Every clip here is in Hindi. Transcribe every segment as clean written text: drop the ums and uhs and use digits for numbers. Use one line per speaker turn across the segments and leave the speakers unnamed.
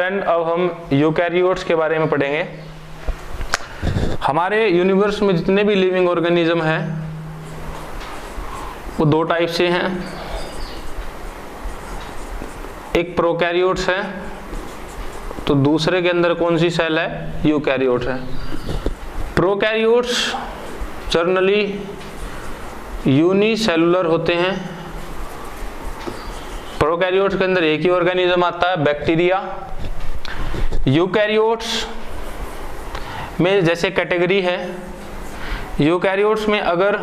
स्टूडेंट, अब हम यूकैरियोट्स के बारे में पढ़ेंगे। हमारे यूनिवर्स में जितने भी लिविंग ऑर्गेनिज्म हैं वो दो टाइप से हैं। एक प्रोकैरियोट्स है, तो दूसरे के अंदर कौन सी सेल है? यूकैरियोट्स है। प्रोकैरियोट्स जनरली यूनिसेलुलर होते हैं। प्रोकैरियोट्स के अंदर एक ही ऑर्गेनिज्म आता है, बैक्टीरिया। यूकैरियोट्स में जैसे कैटेगरी है, यूकैरियोट्स में अगर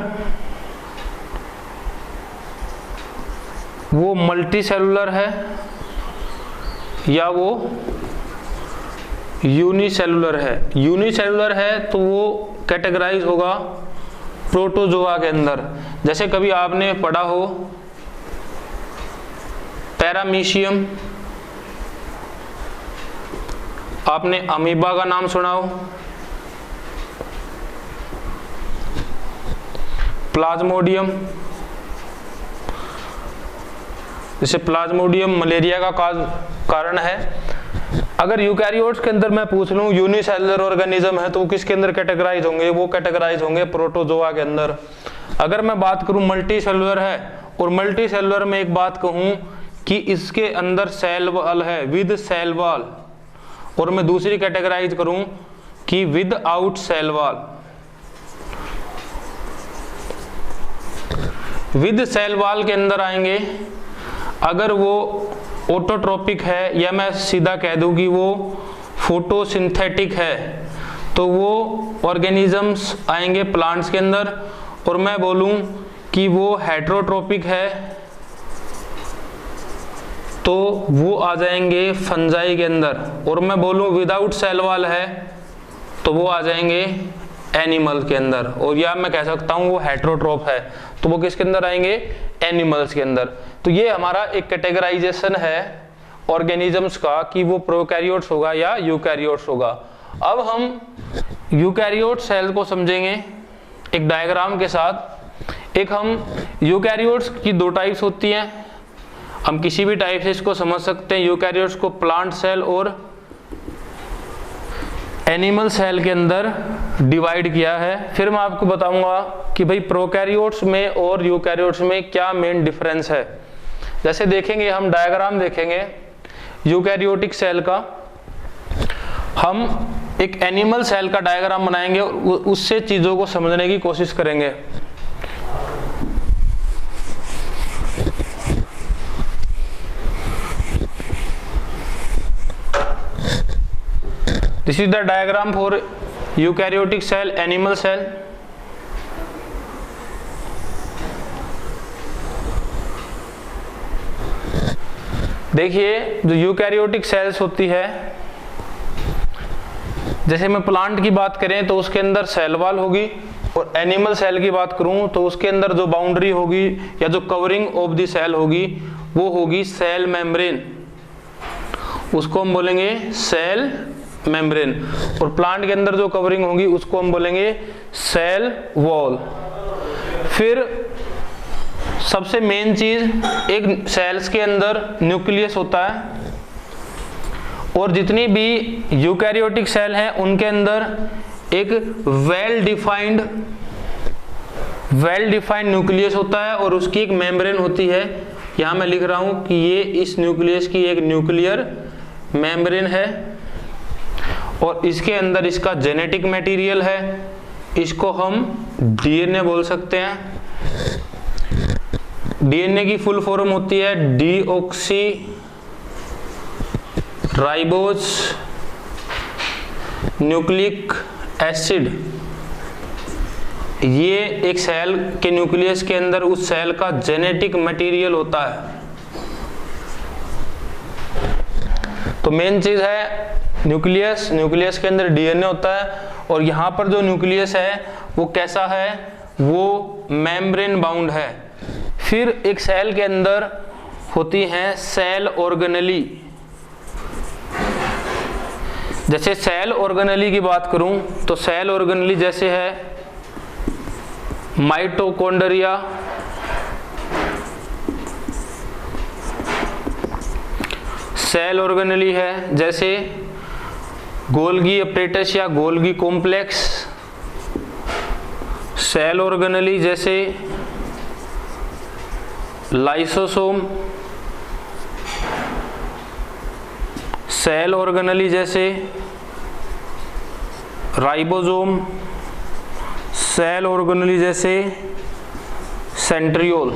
वो मल्टीसेलुलर है या वो यूनिसेलुलर है। यूनिसेलुलर है तो वो कैटेगराइज होगा प्रोटोजोआ के अंदर। जैसे कभी आपने पढ़ा हो पैरामीशियम, आपने अमीबा का नाम सुना हो, प्लाज्मोडियम, जैसे प्लाज्मोडियम मलेरिया का कारण है। अगर यूकैरियोट्स के अंदर मैं पूछ लूं यूनिसेलुलर ऑर्गेनिज्म है तो वो किसके अंदर कैटेगराइज होंगे? वो कैटेगराइज होंगे प्रोटोजोआ के अंदर। अगर मैं बात करूं मल्टी सेलुलर है, और मल्टी सेलुलर में एक बात कहूं कि इसके अंदर सेल वॉल है, विद सेल वॉल, और मैं दूसरी कैटेगराइज करूं कि without cell wall. With cell wall के अंदर आएंगे अगर वो ऑटोट्रोपिक है, या मैं सीधा कह दूं कि वो फोटोसिंथेटिक है, तो वो ऑर्गेनिजम्स आएंगे प्लांट्स के अंदर। और मैं बोलूं कि वो हेटेरोट्रोपिक है तो वो आ जाएंगे फंजाई के अंदर। और मैं बोलूं विदाउट सेल वॉल है तो वो आ जाएंगे एनिमल के अंदर। और या मैं कह सकता हूं वो हेटेरोट्रोप है तो वो किसके अंदर आएंगे? एनिमल्स के अंदर। तो ये हमारा एक कैटेगराइजेशन है ऑर्गेनिजम्स का कि वो प्रोकैरियोट्स होगा या यूकैरियोट्स होगा। अब हम यूकैरियोट सेल को समझेंगे एक डायग्राम के साथ। एक हम यूकैरियोट्स की दो टाइप्स होती हैं, हम किसी भी टाइप से इसको समझ सकते हैं। यूकैरियोट्स को प्लांट सेल और एनिमल सेल के अंदर डिवाइड किया है। फिर मैं आपको बताऊंगा कि भाई प्रोकैरियोट्स में और यूकैरियोट्स में क्या मेन डिफरेंस है। जैसे देखेंगे, हम डायग्राम देखेंगे यूकैरियोटिक सेल का, हम एक एनिमल सेल का डायग्राम बनाएंगे और उससे चीजों को समझने की कोशिश करेंगे। This is the diagram for eukaryotic cell, animal cell. देखिए जो यूकैरियोटिक सेल्स होती है, जैसे मैं प्लांट की बात करें तो उसके अंदर सेल वॉल होगी, और एनिमल सेल की बात करूं तो उसके अंदर जो बाउंड्री होगी या जो कवरिंग ऑफ द सेल होगी वो होगी सेल मेम्ब्रेन। उसको हम बोलेंगे सेल मेम्ब्रेन। और प्लांट के अंदर जो कवरिंग होगी उसको हम बोलेंगे सेल वॉल। फिर सबसे मेन चीज, एक सेल्स के अंदर न्यूक्लियस होता है, और जितनी भी यूकैरियोटिक सेल हैं उनके अंदर एक वेल डिफाइंड न्यूक्लियस होता है, और उसकी एक मेम्ब्रेन होती है। यहां मैं लिख रहा हूं कि ये इस न्यूक्लियस की एक न्यूक्लियर मेम्ब्रेन है, और इसके अंदर इसका जेनेटिक मटेरियल है। इसको हम डीएनए बोल सकते हैं। डीएनए की फुल फॉर्म होती है डीऑक्सी राइबोज न्यूक्लिक एसिड। ये एक सेल के न्यूक्लियस के अंदर उस सेल का जेनेटिक मटेरियल होता है। तो मेन चीज है न्यूक्लियस। न्यूक्लियस के अंदर डीएनए होता है, और यहाँ पर जो न्यूक्लियस है वो कैसा है? वो मेम्ब्रेन बाउंड है। फिर एक सेल के अंदर होती हैं सेल ऑर्गेनेली। जैसे सेल ऑर्गेनेली की बात करूं तो सेल ऑर्गेनेली जैसे है माइटोकॉन्ड्रिया, सेल ऑर्गेनेली है, जैसे गोल्गी अपरेटस या गोल्गी कॉम्प्लेक्स। सेल ऑर्गेनेली जैसे लाइसोसोम। सेल ऑर्गेनेली जैसे राइबोसोम। सेल ऑर्गेनेली जैसे सेंट्रियोल।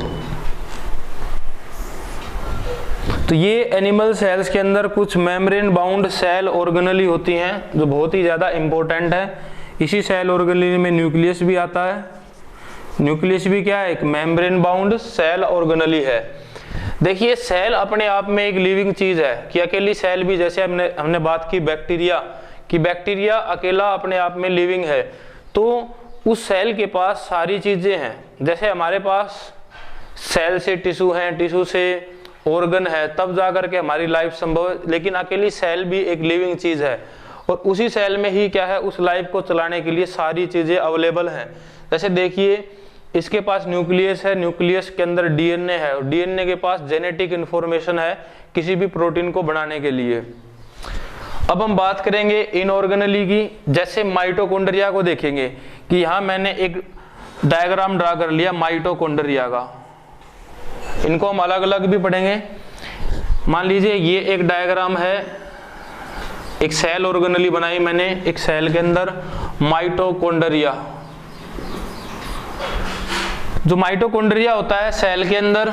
तो ये एनिमल सेल्स के अंदर कुछ मेम्ब्रेन बाउंड सेल ऑर्गेनेली होती हैं जो बहुत ही ज़्यादा इंपॉर्टेंट है। इसी सेल ऑर्गेनेली में न्यूक्लियस भी आता है। न्यूक्लियस भी क्या है? एक मेम्ब्रेन बाउंड सेल ऑर्गेनेली है। देखिए सेल अपने आप में एक लिविंग चीज है कि अकेली सेल भी, जैसे हमने बात की बैक्टीरिया कि बैक्टीरिया अकेला अपने आप में लिविंग है, तो उस सेल के पास सारी चीजें हैं। जैसे हमारे पास सेल से टिश्यू है, टिश्यू से ऑर्गन है, तब जाकर के हमारी लाइफ संभव है। लेकिन अकेली सेल भी एक लिविंग चीज है और उसी सेल में ही क्या है, उस लाइफ को चलाने के लिए सारी चीजें अवेलेबल हैं। जैसे देखिए इसके पास न्यूक्लियस है, न्यूक्लियस के अंदर डीएनए है और डीएनए के पास जेनेटिक इंफॉर्मेशन है किसी भी प्रोटीन को बनाने के लिए। अब हम बात करेंगे इनऑर्गेनली की। जैसे माइटोकॉन्ड्रिया को देखेंगे कि यहाँ मैंने एक डायग्राम ड्रा कर लिया माइटोकॉन्ड्रिया का। इनको हम अलग अलग भी पढ़ेंगे। मान लीजिए ये एक डायग्राम है, एक सेल ऑर्गेनली बनाई मैंने एक सेल के अंदर माइटोकॉन्ड्रिया। जो माइटोकॉन्ड्रिया होता है सेल के अंदर,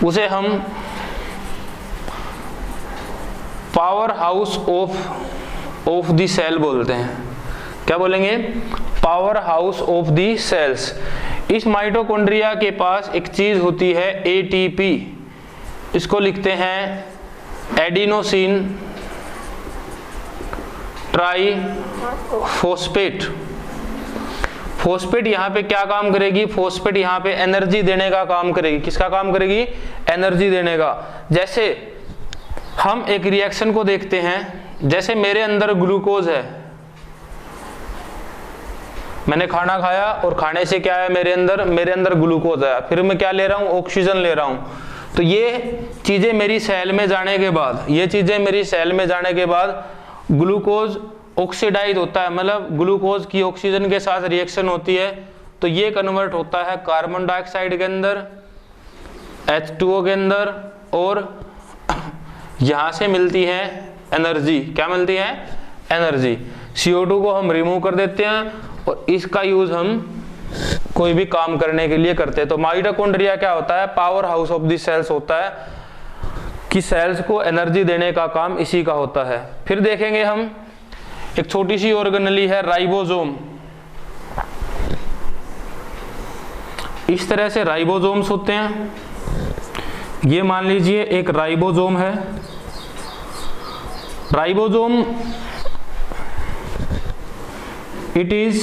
उसे हम power house of the cell बोलते हैं। क्या बोलेंगे? Power house of the cells. इस माइटोकॉन्ड्रिया के पास एक चीज होती है एटीपी, इसको लिखते हैं एडिनोसिन ट्राइफॉस्फेट। फॉस्फेट यहाँ पे क्या काम करेगी? फॉस्फेट यहाँ पे एनर्जी देने का काम करेगी। किसका काम करेगी? एनर्जी देने का। जैसे हम एक रिएक्शन को देखते हैं, जैसे मेरे अंदर ग्लूकोज है, मैंने खाना खाया और खाने से क्या है मेरे अंदर ग्लूकोज है, फिर मैं क्या ले रहा हूँ? ऑक्सीजन ले रहा हूँ। तो ये चीजें मेरी सेल में जाने के बाद ग्लूकोज ऑक्सीडाइज होता है, मतलब ग्लूकोज की ऑक्सीजन के साथ रिएक्शन होती है, तो ये कन्वर्ट होता है कार्बन डाइऑक्साइड के अंदर, H2O के अंदर, और यहां से मिलती है एनर्जी। क्या मिलती है? एनर्जी। CO2 को हम रिमूव कर देते हैं और इसका यूज हम कोई भी काम करने के लिए करते हैं। तो माइटोकॉन्ड्रिया क्या होता है? Power house of the cells होता है कि सेल्स को एनर्जी देने का काम इसी का होता है। फिर देखेंगे हम एक छोटी सी ऑर्गेनेली है राइबोसोम। इस तरह से राइबोसोम्स होते हैं। ये मान लीजिए एक राइबोसोम है। Ribosome it is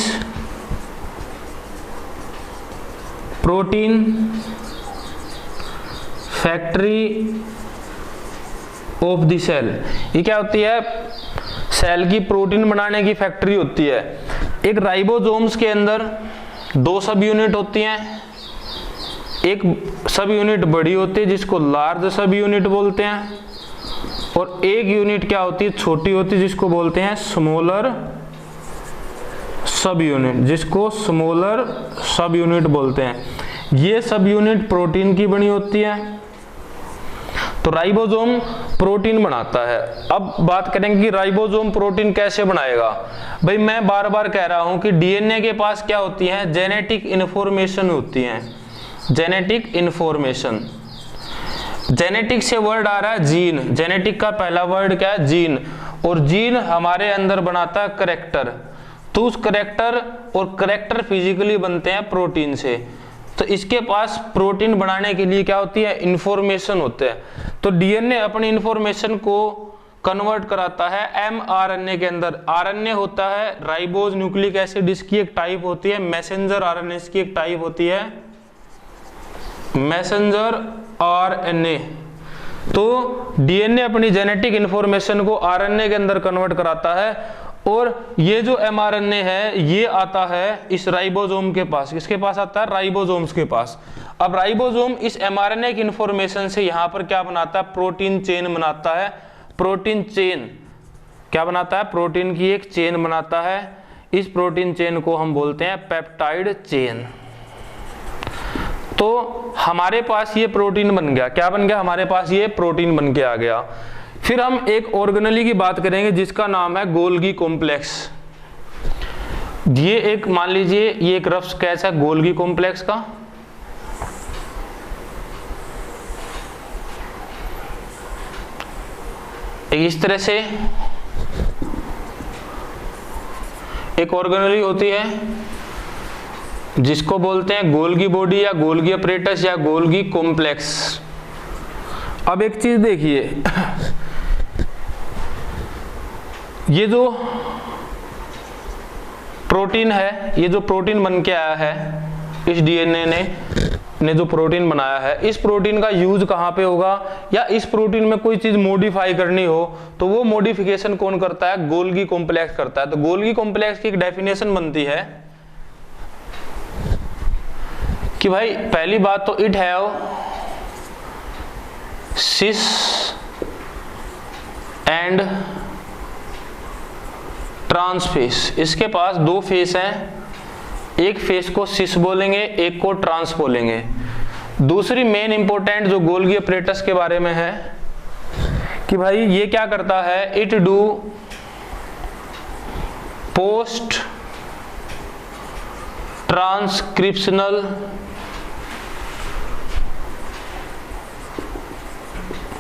protein factory of the cell. ये क्या होती है? सेल की प्रोटीन बनाने की फैक्ट्री होती है। एक राइबोसोम्स के अंदर 2 सब यूनिट होती हैं। एक सब यूनिट बड़ी होती है जिसको लार्ज सब यूनिट बोलते हैं, और एक यूनिट क्या होती है? छोटी होती है जिसको बोलते हैं स्मॉलर सब यूनिट, जिसको स्मॉलर सब यूनिट बोलते हैं। ये सब यूनिट प्रोटीन की बनी होती है। तो राइबोसोम प्रोटीन बनाता है। अब बात करेंगे कि राइबोसोम प्रोटीन कैसे बनाएगा। भाई मैं बार बार कह रहा हूं कि डीएनए के पास क्या होती है? जेनेटिक इंफॉर्मेशन होती है। जेनेटिक इंफॉर्मेशन, जेनेटिक से वर्ड आ रहा है जीन। जेनेटिक का पहला वर्ड क्या है? जीन। और जीन हमारे अंदर बनाता है करैक्टर। तो उस करैक्टर और करैक्टर फिजिकली बनते हैं प्रोटीन से। तो इसके पास प्रोटीन बनाने के लिए क्या होती है? इंफॉर्मेशन होते हैं। तो डीएनए अपनी इंफॉर्मेशन को कन्वर्ट कराता है mRNA के अंदर। आरएनए होता है राइबोज न्यूक्लिक एसिड, इसकी एक टाइप होती है। मैसेंजर आरएनए इसकी एक टाइप होती है मैसेंजर आरएनए। तो डीएनए अपनी जेनेटिक इंफॉर्मेशन को आरएनए के अंदर कन्वर्ट कराता है और ये जो mRNA है ये आता है इस राइबोसोम के पास। किसके पास आता है? राइबोसोम्स के पास। अब राइबोसोम इस mRNA की इंफॉर्मेशन से यहाँ पर क्या बनाता है? प्रोटीन चेन बनाता है। प्रोटीन चेन क्या बनाता है? प्रोटीन की एक चेन बनाता है। इस प्रोटीन चेन को हम बोलते हैं पेप्टाइड चेन। तो हमारे पास ये प्रोटीन बन गया। क्या बन गया? हमारे पास ये प्रोटीन बन के आ गया। फिर हम एक ऑर्गेनेली की बात करेंगे जिसका नाम है गोल्गी कॉम्प्लेक्स। ये एक मान लीजिए ये एक रफ स्केच है गोल्गी कॉम्प्लेक्स का। इस तरह से एक ऑर्गेनेली होती है जिसको बोलते हैं गोल्गी बॉडी या गोल्गी अपरेटस या गोल्गी कॉम्प्लेक्स। अब एक चीज देखिए, ये जो प्रोटीन है, ये जो प्रोटीन बन के आया है इस डीएनए ने जो प्रोटीन बनाया है, इस प्रोटीन का यूज कहाँ पे होगा? या इस प्रोटीन में कोई चीज मॉडिफाई करनी हो तो वो मॉडिफिकेशन कौन करता है? गोल्गी कॉम्प्लेक्स करता है। तो गोल्गी कॉम्प्लेक्स की एक डेफिनेशन बनती है कि भाई पहली बात तो it have cis and trans face. इसके पास दो फेस हैं, एक फेस को सिस बोलेंगे, एक को ट्रांस बोलेंगे। दूसरी मेन इंपॉर्टेंट जो गोल्गी अपरेटस के बारे में है कि भाई ये क्या करता है? It do post transcriptional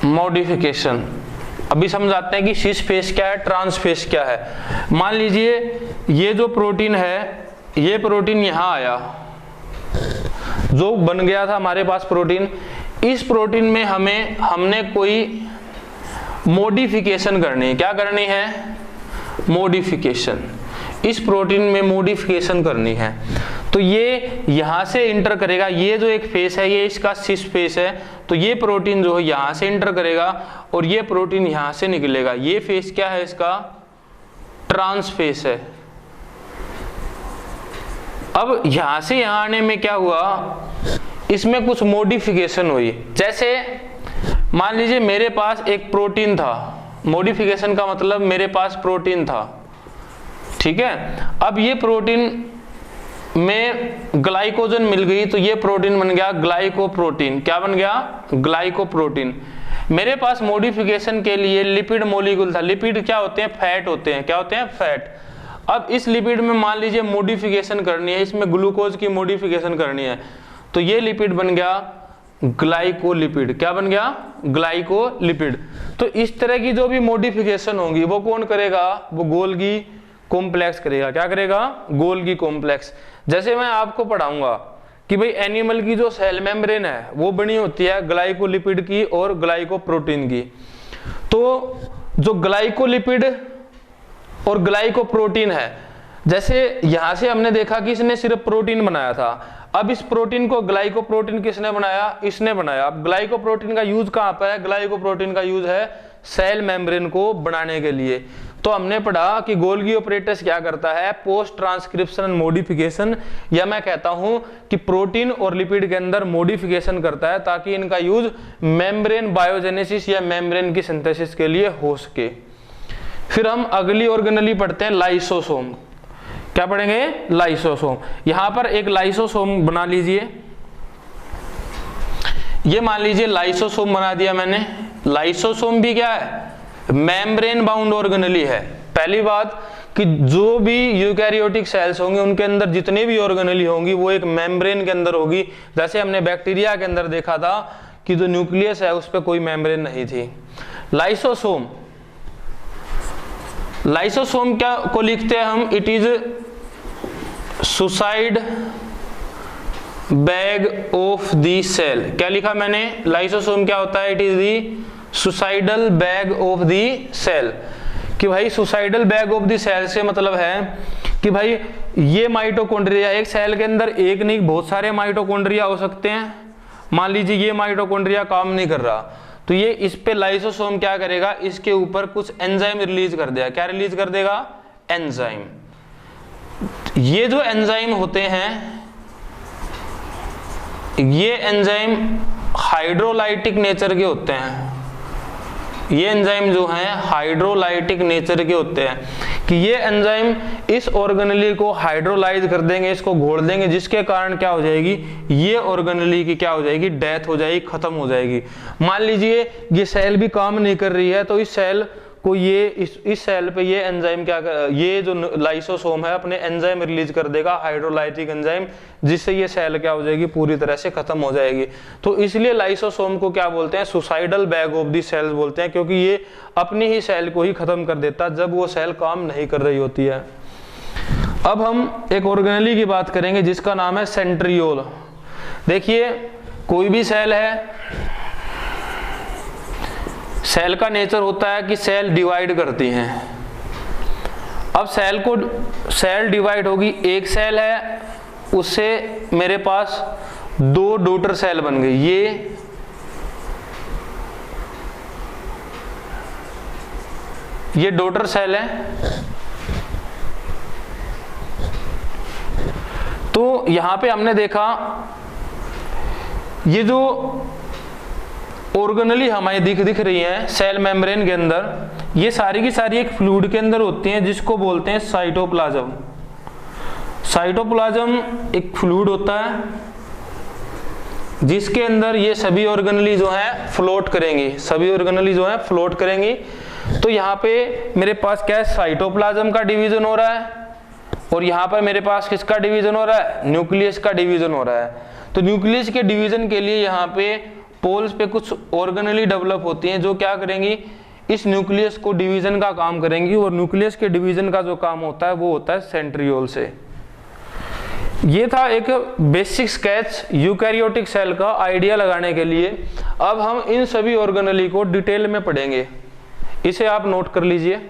modification. अभी समझाते हैं कि सिस फेस क्या है, ट्रांस फेस क्या है। मान लीजिए ये जो प्रोटीन है, ये प्रोटीन यहां आया, जो बन गया था हमारे पास प्रोटीन। इस प्रोटीन में हमने कोई मॉडिफिकेशन करनी है। क्या करनी है? मॉडिफिकेशन। इस प्रोटीन में मॉडिफिकेशन करनी है तो ये यहां से इंटर करेगा। ये जो एक फेस है ये इसका सिस फेस है, तो ये प्रोटीन जो है यहां से इंटर करेगा और ये प्रोटीन यहां से निकलेगा। ये फेस क्या है? इसका ट्रांस फेस है। अब यहां से यहां आने में क्या हुआ? इसमें कुछ मॉडिफिकेशन हुई। जैसे मान लीजिए मेरे पास एक प्रोटीन था, मॉडिफिकेशन का मतलब मेरे पास प्रोटीन था, ठीक है। अब ये प्रोटीन में ग्लाइकोजन मिल गई तो ये प्रोटीन बन गया ग्लाइकोप्रोटीन। क्या बन गया? ग्लाइकोप्रोटीन। मेरे पास मॉडिफिकेशन के लिए लिपिड मॉलिक्यूल था। लिपिड क्या होते हैं? फैट होते हैं। क्या होते हैं? फैट। अब इस लिपिड में मान लीजिए मॉडिफिकेशन करनी है, इसमें ग्लूकोज की मॉडिफिकेशन करनी है, तो ये लिपिड बन गया ग्लाइकोलिपिड। क्या बन गया? ग्लाइकोलिपिड। तो इस तरह की जो भी मॉडिफिकेशन होंगी वो कौन करेगा? वो गोल्गी कॉम्प्लेक्स करेगा। क्या करेगा? Golgi complex. जैसे मैं आपको पढ़ाऊंगा कि भाई एनिमल की जो सेल मेम्ब्रेन है वो बनी होती है ग्लाइकोलिपिड की और ग्लाइकोप्रोटीन की। तो जो ग्लाइकोलिपिड और ग्लाइकोप्रोटीन है, जैसे यहां से हमने देखा कि इसने सिर्फ प्रोटीन बनाया था, अब इस प्रोटीन को ग्लाइकोप्रोटीन किसने बनाया? इसने बनाया। अब ग्लाइकोप्रोटीन का यूज कहां पर है? ग्लाइकोप्रोटीन का यूज है सेल मेम्ब्रेन को बनाने के लिए। तो हमने पढ़ा कि गोल्गी ऑपरेटस क्या करता है? पोस्ट ट्रांसक्रिप्शनल मॉडिफिकेशन, या मैं कहता हूं कि प्रोटीन और लिपिड के अंदर मॉडिफिकेशन करता है ताकि इनका यूज मेम्ब्रेन बायोजेनेसिस या मेम्ब्रेन की सिंथेसिस के लिए हो सके। फिर हम अगली ऑर्गेनेली पढ़ते हैं लाइसोसोम। क्या पढ़ेंगे? लाइसोसोम। यहां पर एक लाइसोसोम बना लीजिए। ये मान लीजिए लाइसोसोम बना दिया मैंने। लाइसोसोम भी क्या है? मेम्ब्रेन बाउंड ऑर्गेनेली है। पहली बात कि जो भी यूकैरियोटिक सेल्स होंगे उनके अंदर जितने भी ऑर्गेनेली होंगी वो एक मेम्ब्रेन के अंदर होगी। जैसे हमने बैक्टीरिया के अंदर देखा था कि जो न्यूक्लियस है उस पर कोई मेम्ब्रेन नहीं थी। लाइसोसोम, लाइसोसोम क्या को लिखते हैं हम? It is suicide bag of the cell. क्या लिखा मैंने? लाइसोसोम क्या होता है? It is the suicidal bag of the cell. कि भाई suicidal bag of the cell से मतलब है कि भाई ये माइटोकॉन्ड्रिया, एक सेल के अंदर एक नहीं बहुत सारे माइटोकॉन्ड्रिया हो सकते हैं। मान लीजिए ये माइटोकॉन्ड्रिया काम नहीं कर रहा तो ये इस पे लाइसोसोम क्या करेगा? इसके ऊपर कुछ एंजाइम रिलीज कर देगा। क्या रिलीज कर देगा? एंजाइम। ये जो एंजाइम होते हैं, ये एंजाइम हाइड्रोलाइटिक नेचर के होते हैं। ये एंजाइम जो हैं हाइड्रोलाइटिक नेचर के होते हैं कि ये एंजाइम इस ऑर्गेनेली को हाइड्रोलाइज कर देंगे, इसको घोल देंगे, जिसके कारण क्या हो जाएगी, ये ऑर्गेनेली की क्या हो जाएगी, डेथ हो जाएगी, खत्म हो जाएगी। मान लीजिए ये सेल भी काम नहीं कर रही है, तो इस सेल को ये इस सेल पे ये एंजाइम क्या कर, ये जो लाइसोसोम है अपने एंजाइम रिलीज कर देगा, हाइड्रोलाइटिक एंजाइम, जिससे ये सेल क्या हो जाएगी, पूरी तरह से खत्म हो जाएगी। तो इसलिए लाइसोसोम को क्या बोलते हैं, suicidal bag of the cells बोलते हैं, क्योंकि ये अपनी ही सेल को ही खत्म कर देता है जब वो सेल काम नहीं कर रही होती है। अब हम एक ऑर्गेनेली की बात करेंगे जिसका नाम है सेंट्रियोल। देखिए कोई भी सेल है, सेल का नेचर होता है कि सेल डिवाइड करती हैं। अब सेल डिवाइड होगी, एक सेल है उससे मेरे पास 2 डॉटर सेल बन गई, ये डॉटर सेल है। तो यहां पे हमने देखा ये जो ऑर्गेनेली हमारी दिख रही है सेल मेम्ब्रेन के अंदर, ये सारी की सारी एक फ्लूइड के अंदर होती हैं जिसको बोलते हैं साइटोप्लाज्म। साइटोप्लाज्म एक फ्लूइड होता है जिसके अंदर ये सभी ऑर्गेनेली जो है फ्लोट करेंगी, सभी ऑर्गेनेली जो है फ्लोट करेंगी। तो यहाँ पे मेरे पास क्या है, साइटोप्लाज्म का डिवीजन हो रहा है, और यहाँ पर मेरे पास किसका डिवीजन हो रहा है, न्यूक्लियस का डिवीजन हो रहा है। तो न्यूक्लियस के डिवीजन के लिए यहाँ पे पोल्स पे कुछ ऑर्गेनेली डेवलप होती हैं जो क्या करेंगी, इस न्यूक्लियस को डिवीजन का काम करेंगी, और न्यूक्लियस के डिवीजन का जो काम होता है वो होता है सेंट्रियोल से। ये था एक बेसिक स्केच यूकैरियोटिक सेल का आइडिया लगाने के लिए। अब हम इन सभी ऑर्गेनेली को डिटेल में पढ़ेंगे, इसे आप नोट कर लीजिए।